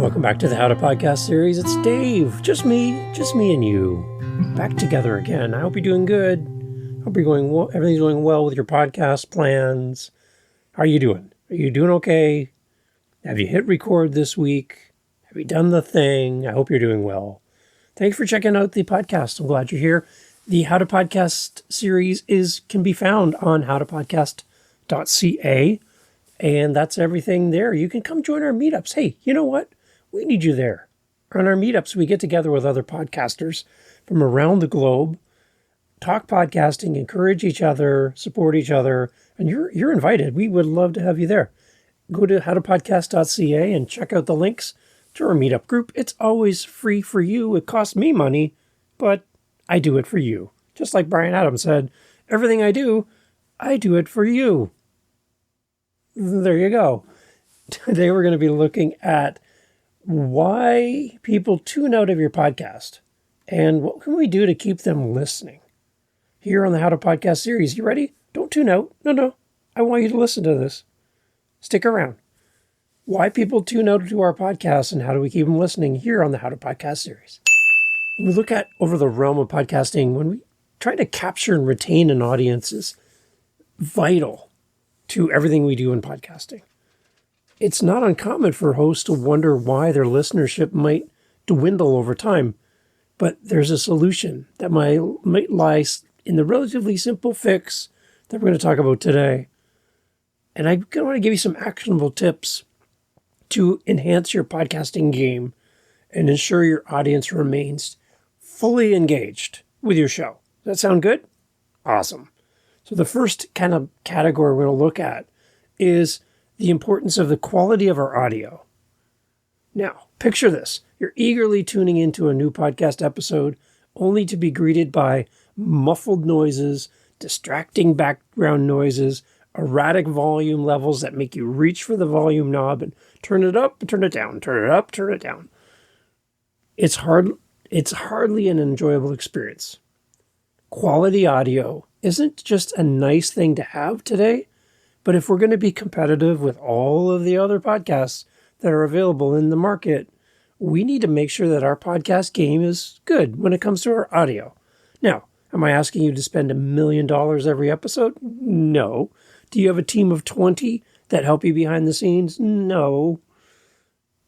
Welcome back to the How to Podcast series. It's Dave. Just me and you. Back together again. I hope you're doing good. Hope you're going well. Everything's going well with your podcast plans. How are you doing? Are you doing okay? Have you hit record this week? Have you done the thing? I hope you're doing well. Thanks for checking out the podcast. I'm glad you're here. The How to Podcast series can be found on howtopodcast.ca. And that's everything there. You can come join our meetups. Hey, you know what? We need you there. On our meetups, we get together with other podcasters from around the globe, talk podcasting, encourage each other, support each other, and you're invited. We would love to have you there. Go to howtopodcast.ca and check out the links to our meetup group. It's always free for you. It costs me money, but I do it for you. Just like Brian Adams said, everything I do it for you. There you go. Today we're going to be looking at why people tune out of your podcast and what can we do to keep them listening here on the How to Podcast series. You ready? Don't tune out. No. I want you to listen to this. Stick around. Why people tune out to our podcast and how do we keep them listening here on the How to Podcast series. When we look at over the realm of podcasting, when we try to capture and retain an audience is vital to everything we do in podcasting. It's not uncommon for hosts to wonder why their listenership might dwindle over time, but there's a solution that might lie in the relatively simple fix that we're going to talk about today. And I want to give you some actionable tips to enhance your podcasting game and ensure your audience remains fully engaged with your show. Does that sound good? Awesome. So the first kind of category we're going to look at is the importance of the quality of our audio. Now, picture this. You're eagerly tuning into a new podcast episode only to be greeted by muffled noises, distracting background noises, erratic volume levels that make you reach for the volume knob and turn it up and turn it down, turn it up, turn it down. It's hardly an enjoyable experience. Quality audio isn't just a nice thing to have today, but if we're going to be competitive with all of the other podcasts that are available in the market, we need to make sure that our podcast game is good when it comes to our audio. Now, am I asking you to spend $1 million every episode? No. Do you have a team of 20 that help you behind the scenes? No.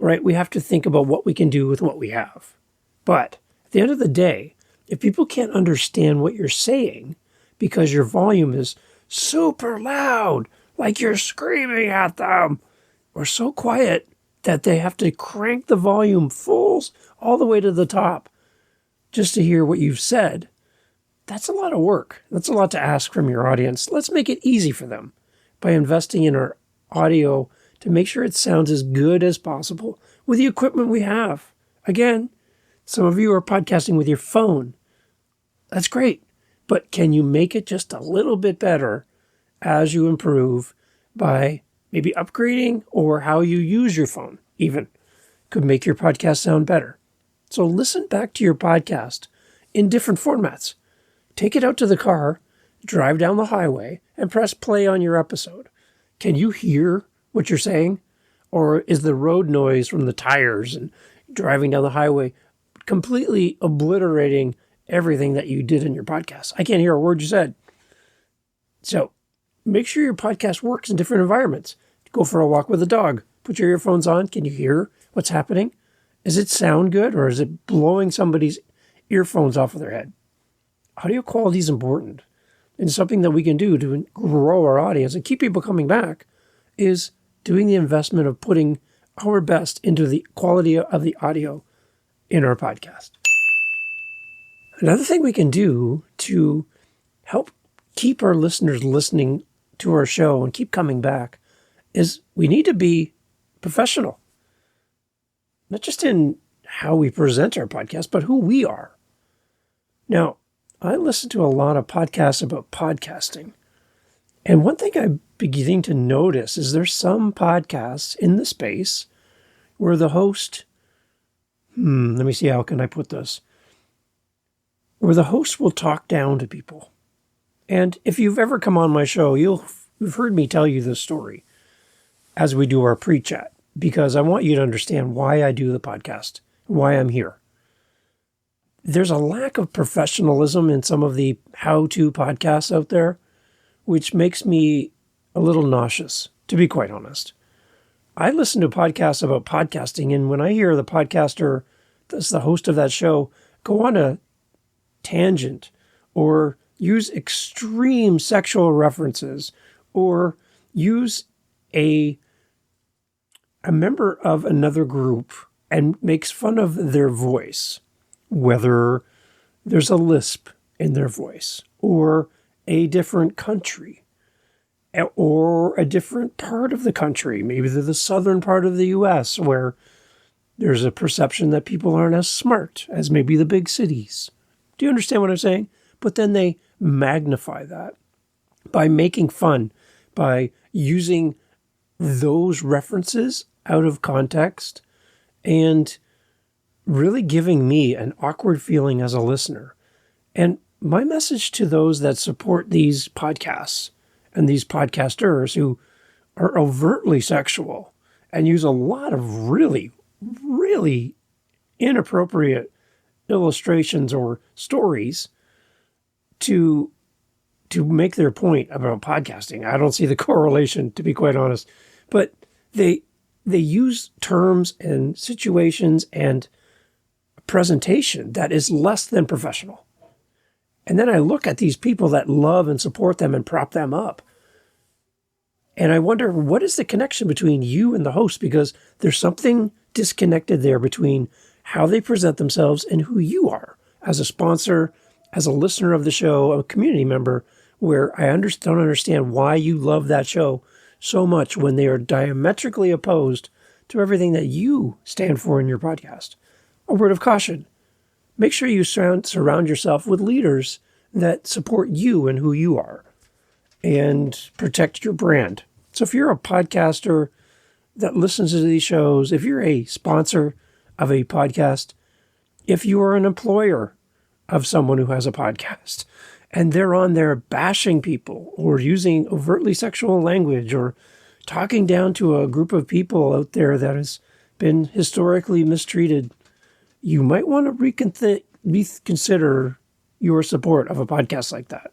Right? We have to think about what we can do with what we have. But at the end of the day, if people can't understand what you're saying because your volume is super loud, like you're screaming at them, or so quiet that they have to crank the volume fulls all the way to the top just to hear what you've said, that's a lot of work. That's a lot to ask from your audience. Let's make it easy for them by investing in our audio to make sure it sounds as good as possible with the equipment we have. Again, some of you are podcasting with your phone. That's great. But can you make it just a little bit better as you improve by maybe upgrading or how you use your phone even could make your podcast sound better. So listen back to your podcast in different formats. Take it out to the car, drive down the highway, and press play on your episode. Can you hear what you're saying? Or is the road noise from the tires and driving down the highway completely obliterating everything that you did in your podcast? I can't hear a word you said. So make sure your podcast works in different environments. Go for a walk with a dog. Put your earphones on. Can you hear what's happening? Does it sound good or is it blowing somebody's earphones off of their head? Audio quality is important. And something that we can do to grow our audience and keep people coming back is doing the investment of putting our best into the quality of the audio in our podcast. Another thing we can do to help keep our listeners listening to our show and keep coming back is we need to be professional. Not just in how we present our podcast, but who we are. Now, I listen to a lot of podcasts about podcasting. And one thing I'm beginning to notice is there's some podcasts in the space where the host, let me see, how can I put this? Where the host will talk down to people. And if you've ever come on my show, you've heard me tell you this story as we do our pre-chat. because I want you to understand why I do the podcast, why I'm here. There's a lack of professionalism in some of the how-to podcasts out there, which makes me a little nauseous, to be quite honest. I listen to podcasts about podcasting, and when I hear the podcaster, that's the host of that show, go on a tangent or use extreme sexual references or use a member of another group and makes fun of their voice, whether there's a lisp in their voice or a different country or a different part of the country. Maybe they're the southern part of the U.S. where there's a perception that people aren't as smart as maybe the big cities. Do you understand what I'm saying? But then they magnify that by making fun, by using those references out of context and really giving me an awkward feeling as a listener. And my message to those that support these podcasts and these podcasters who are overtly sexual and use a lot of really, really inappropriate illustrations or stories to make their point about podcasting. I don't see the correlation, to be quite honest. But they use terms and situations and presentation that is less than professional. And then I look at these people that love and support them and prop them up. And I wonder, what is the connection between you and the host? Because there's something disconnected there between how they present themselves and who you are as a sponsor, as a listener of the show, a community member, where I don't understand why you love that show so much when they are diametrically opposed to everything that you stand for in your podcast. A word of caution. Make sure you surround yourself with leaders that support you and who you are and protect your brand. So if you're a podcaster that listens to these shows, if you're a sponsor of a podcast, if you are an employer of someone who has a podcast and they're on there bashing people or using overtly sexual language or talking down to a group of people out there that has been historically mistreated, you might want to reconsider your support of a podcast like that.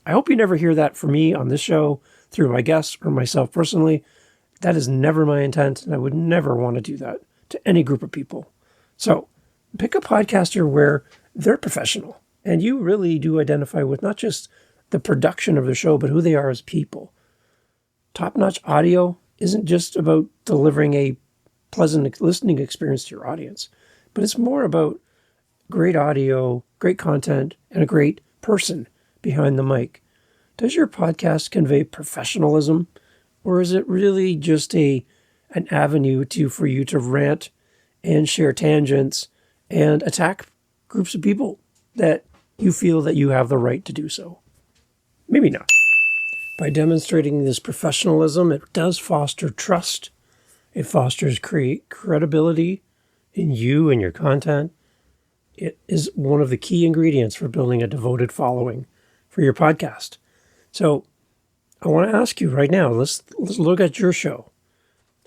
I hope you never hear that from me on this show through my guests or myself personally. That is never my intent, and I would never want to do that to any group of people. So pick a podcaster where they're professional and you really do identify with not just the production of the show, but who they are as people. Top-notch audio isn't just about delivering a pleasant listening experience to your audience, but it's more about great audio, great content, and a great person behind the mic. Does your podcast convey professionalism, or is it really just an avenue for you to rant and share tangents and attack groups of people that you feel that you have the right to do so? Maybe not. By demonstrating this professionalism, it does foster trust. It fosters credibility in you and your content. It is one of the key ingredients for building a devoted following for your podcast. So I want to ask you right now, let's look at your show.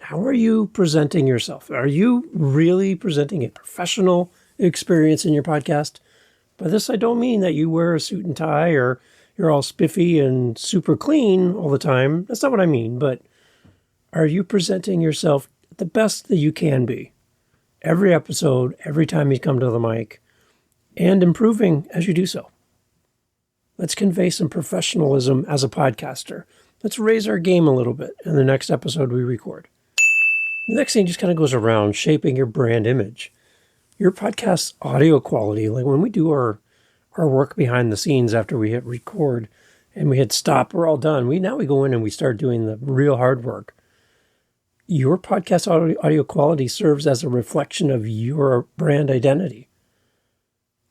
How are you presenting yourself? Are you really presenting a professional experience in your podcast? By this, I don't mean that you wear a suit and tie or you're all spiffy and super clean all the time. That's not what I mean. But are you presenting yourself the best that you can be? Every episode, every time you come to the mic, and improving as you do so. Let's convey some professionalism as a podcaster. Let's raise our game a little bit in the next episode we record. The next thing just kind of goes around shaping your brand image. Your podcast's audio quality, like when we do our work behind the scenes after we hit record and we hit stop, we're all done. Now we go in and we start doing the real hard work. Your podcast audio quality serves as a reflection of your brand identity.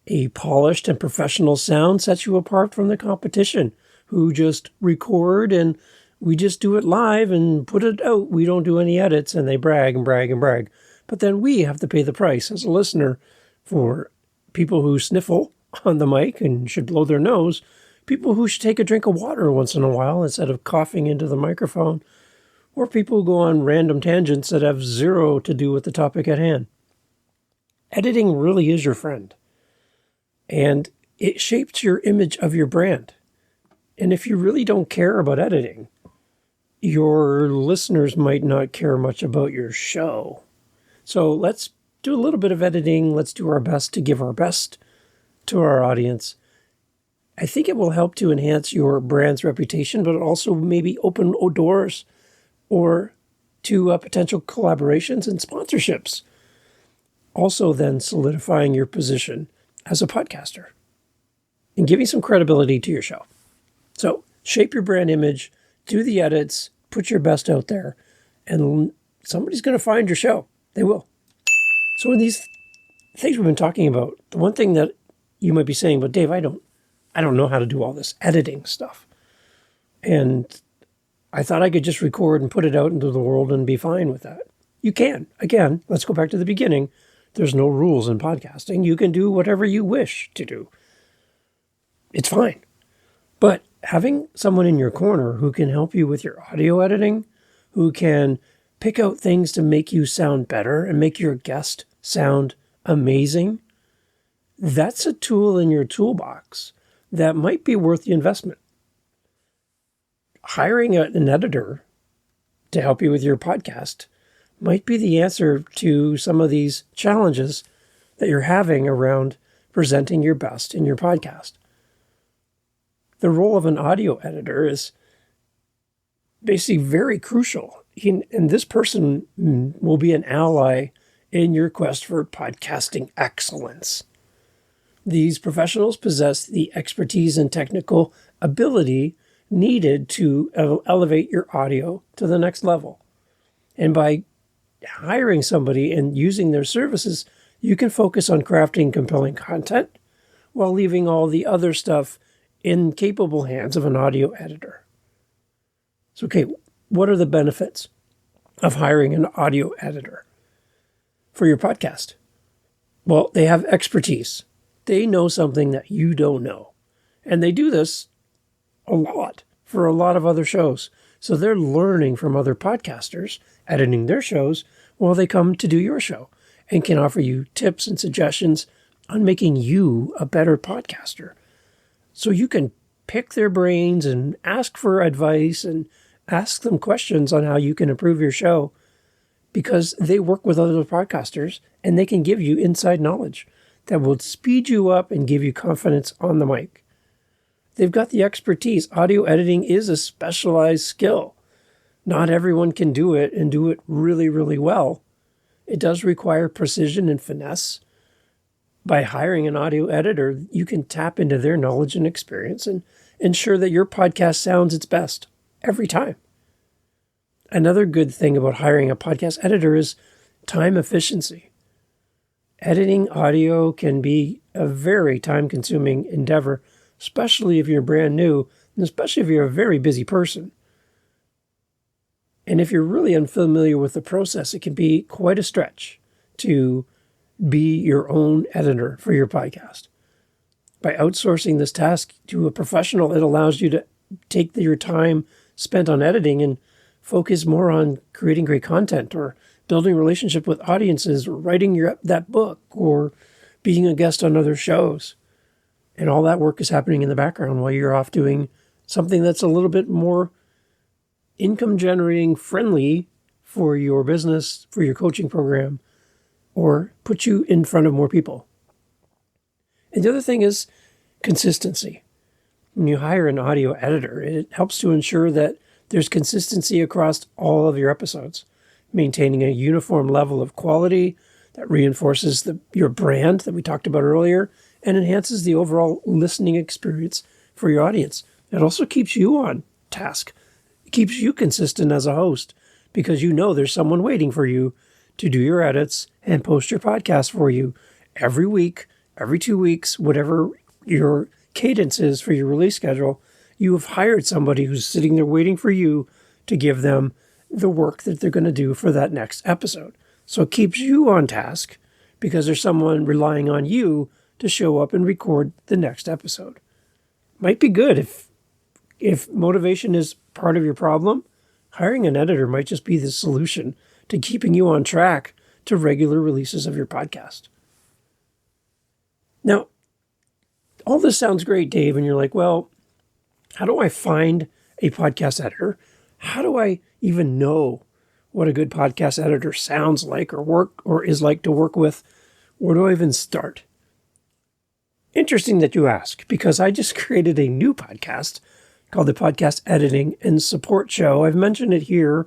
A polished and professional sound sets you apart from the competition who just record and we just do it live and put it out. We don't do any edits and they brag and brag and brag. But then we have to pay the price as a listener for people who sniffle on the mic and should blow their nose, people who should take a drink of water once in a while instead of coughing into the microphone, or people who go on random tangents that have zero to do with the topic at hand. Editing really is your friend, and it shapes your image of your brand. And if you really don't care about editing, your listeners might not care much about your show. So let's do a little bit of editing. Let's do our best to give our best to our audience. I think it will help to enhance your brand's reputation, but also maybe open doors or to potential collaborations and sponsorships. Also then solidifying your position as a podcaster and giving some credibility to your show. So shape your brand image, do the edits, put your best out there, and somebody's going to find your show. They will. So in these things we've been talking about, the one thing that you might be saying, but Dave, I don't know how to do all this editing stuff. And I thought I could just record and put it out into the world and be fine with that. You can. Again, let's go back to the beginning. There's no rules in podcasting. You can do whatever you wish to do. It's fine. But having someone in your corner who can help you with your audio editing, who can pick out things to make you sound better and make your guest sound amazing, that's a tool in your toolbox that might be worth the investment. Hiring an editor to help you with your podcast might be the answer to some of these challenges that you're having around presenting your best in your podcast. The role of an audio editor is basically very crucial. And this person will be an ally in your quest for podcasting excellence. These professionals possess the expertise and technical ability needed to elevate your audio to the next level. And by hiring somebody and using their services, you can focus on crafting compelling content while leaving all the other stuff in capable hands of an audio editor. So, okay, what are the benefits of hiring an audio editor for your podcast? Well, they have expertise. They know something that you don't know. And they do this a lot for a lot of other shows. So they're learning from other podcasters, editing their shows while they come to do your show, and can offer you tips and suggestions on making you a better podcaster. So you can pick their brains and ask for advice and ask them questions on how you can improve your show, because they work with other podcasters and they can give you inside knowledge that will speed you up and give you confidence on the mic. They've got the expertise. Audio editing is a specialized skill. Not everyone can do it and do it really, really well. It does require precision and finesse. By hiring an audio editor, you can tap into their knowledge and experience and ensure that your podcast sounds its best every time. Another good thing about hiring a podcast editor is time efficiency. Editing audio can be a very time-consuming endeavor, especially if you're brand new, and especially if you're a very busy person. And if you're really unfamiliar with the process, it can be quite a stretch to be your own editor for your podcast. By outsourcing this task to a professional, it allows you to take your time spent on editing and focus more on creating great content or building a relationship with audiences or writing that book or being a guest on other shows. And all that work is happening in the background while you're off doing something that's a little bit more income generating friendly for your business, for your coaching program, or put you in front of more people. And the other thing is consistency. When you hire an audio editor, it helps to ensure that there's consistency across all of your episodes, maintaining a uniform level of quality that reinforces your brand that we talked about earlier and enhances the overall listening experience for your audience. It also keeps you on task. It keeps you consistent as a host because you know there's someone waiting for you to do your edits and post your podcast for you every week, every 2 weeks, whatever your cadence is for your release schedule. You have hired somebody who's sitting there waiting for you to give them the work that they're going to do for that next episode. So it keeps you on task because there's someone relying on you to show up and record the next episode. Might be good if motivation is part of your problem. hiring an editor might just be the solution to keeping you on track to regular releases of your podcast. Now, all this sounds great, Dave, and you're like, well, how do I find a podcast editor? How do I even know what a good podcast editor sounds like or is like to work with? Where do I even start? Interesting that you ask, because I just created a new podcast called the Podcast Editing and Support Show. I've mentioned it here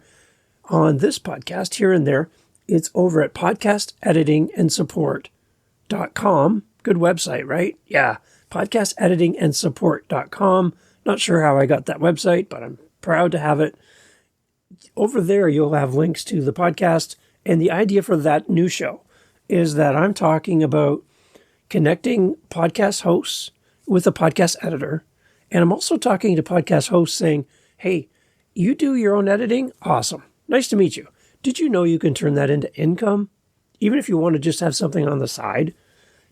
on this podcast, here and there. It's over at podcasteditingandsupport.com. Good website, right? Yeah, podcasteditingandsupport.com. Not sure how I got that website, but I'm proud to have it. Over there, you'll have links to the podcast. And the idea for that new show is that I'm talking about connecting podcast hosts with a podcast editor. And I'm also talking to podcast hosts saying, hey, you do your own editing? Awesome. Nice to meet you. Did you know you can turn that into income? Even if you want to just have something on the side,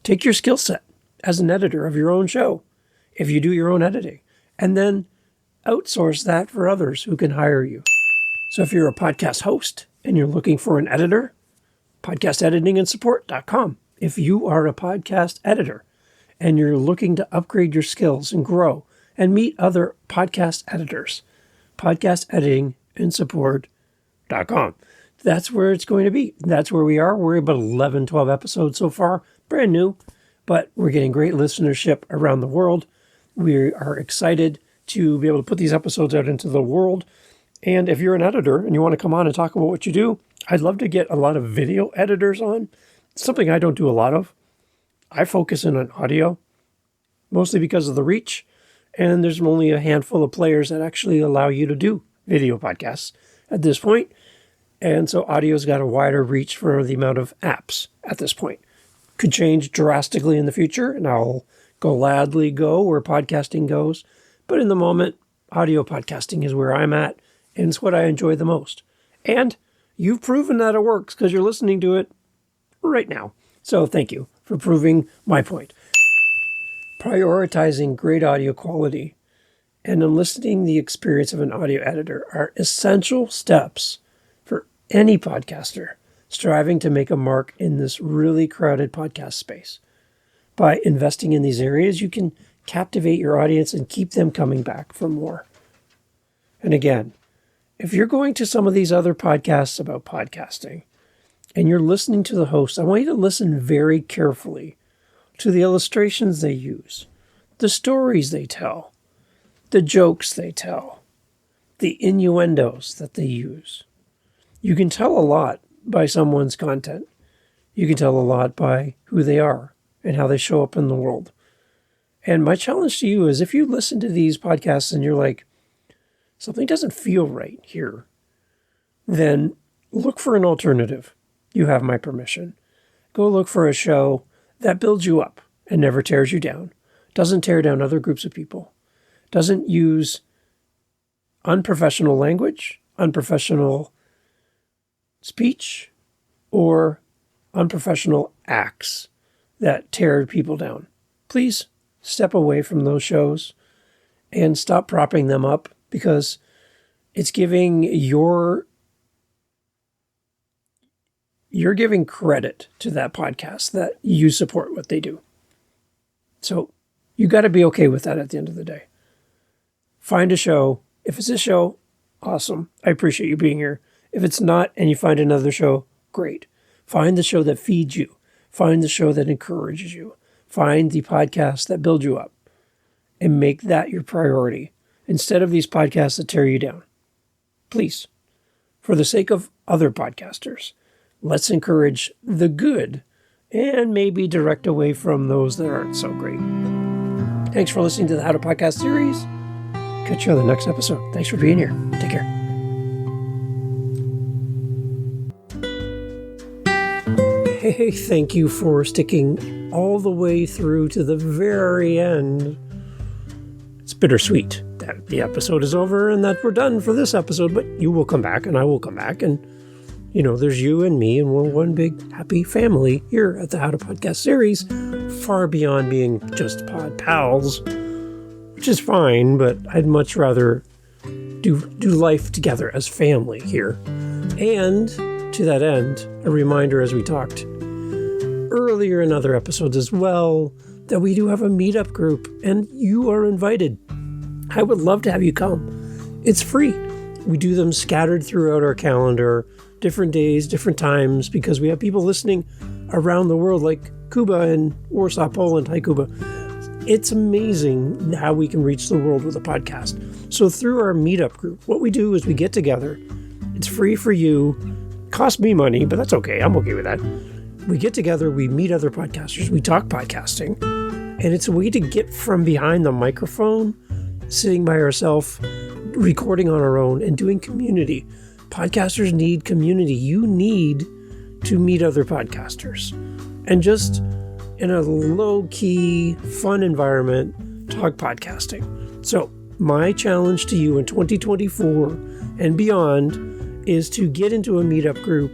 take your skill set as an editor of your own show, if you do your own editing, and then outsource that for others who can hire you. So if you're a podcast host and you're looking for an editor, podcasteditingandsupport.com. If you are a podcast editor and you're looking to upgrade your skills and grow and meet other podcast editors, podcasteditingandsupport.com. That's where it's going to be. That's where we are. We're about 11, 12 episodes so far. Brand new, but we're getting great listenership around the world. We are excited to be able to put these episodes out into the world. And if you're an editor and you want to come on and talk about what you do, I'd love to get a lot of video editors on. It's something I don't do a lot of. I focus in on audio, mostly because of the reach. And there's only a handful of players that actually allow you to do video podcasts at this point. And so audio's got a wider reach for the amount of apps at this point. Could change drastically in the future, and I'll gladly go where podcasting goes. But in the moment, audio podcasting is where I'm at, and it's what I enjoy the most. And you've proven that it works because you're listening to it right now. So thank you for proving my point. Prioritizing great audio quality and enlisting the experience of an audio editor are essential steps for any podcaster striving to make a mark in this really crowded podcast space. By investing in these areas, you can captivate your audience and keep them coming back for more. And again, if you're going to some of these other podcasts about podcasting and you're listening to the host, I want you to listen very carefully to the illustrations they use, the stories they tell, the jokes they tell, the innuendos that they use. You can tell a lot by someone's content. You can tell a lot by who they are and how they show up in the world. And my challenge to you is if you listen to these podcasts and you're like, something doesn't feel right here, then look for an alternative. You have my permission. Go look for a show that builds you up and never tears you down, doesn't tear down other groups of people, doesn't use unprofessional language, unprofessional speech, or unprofessional acts that tear people down. Please step away from those shows and stop propping them up, because it's giving you're giving credit to that podcast that you support what they do. So you got to be okay with that at the end of the day. Find a show. If it's a show, awesome. I appreciate you being here. If it's not and you find another show, great. Find the show that feeds you. Find the show that encourages you. Find the podcast that builds you up and make that your priority instead of these podcasts that tear you down. Please, for the sake of other podcasters, let's encourage the good and maybe direct away from those that aren't so great. Thanks for listening to the How to Podcast series. Catch you on the next episode. Thanks for being here. Take care. Hey, thank you for sticking all the way through to the very end. It's bittersweet that the episode is over and that we're done for this episode, but you will come back and I will come back, and there's you and me, and we're one big happy family here at the How to Podcast series, far beyond being just pod pals, which is fine, but I'd much rather do life together as family here. And to that end, a reminder, as we talked earlier in other episodes as well, that we do have a meetup group and you are invited. I would love to have you come. It's free. We do them scattered throughout our calendar, different days, different times, because we have people listening around the world, like Kuba in Warsaw, Poland. Hi, Kuba. It's amazing how we can reach the world with a podcast. So through our meetup group, what we do is we get together. It's free for you. Cost me money, but that's okay. I'm okay with that. We get together, we meet other podcasters, we talk podcasting, and it's a way to get from behind the microphone, sitting by ourselves, recording on our own, and doing community. Podcasters need community. You need to meet other podcasters. And just in a low-key, fun environment, talk podcasting. So my challenge to you in 2024 and beyond is to get into a meetup group,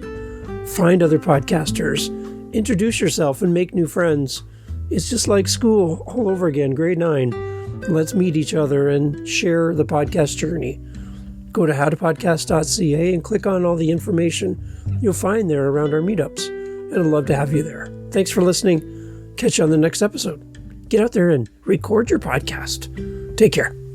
find other podcasters, introduce yourself, and make new friends. It's just like school all over again, grade 9. Let's meet each other and share the podcast journey. Go to howtopodcast.ca and click on all the information you'll find there around our meetups. And I'd love to have you there. Thanks for listening. Catch you on the next episode. Get out there and record your podcast. Take care.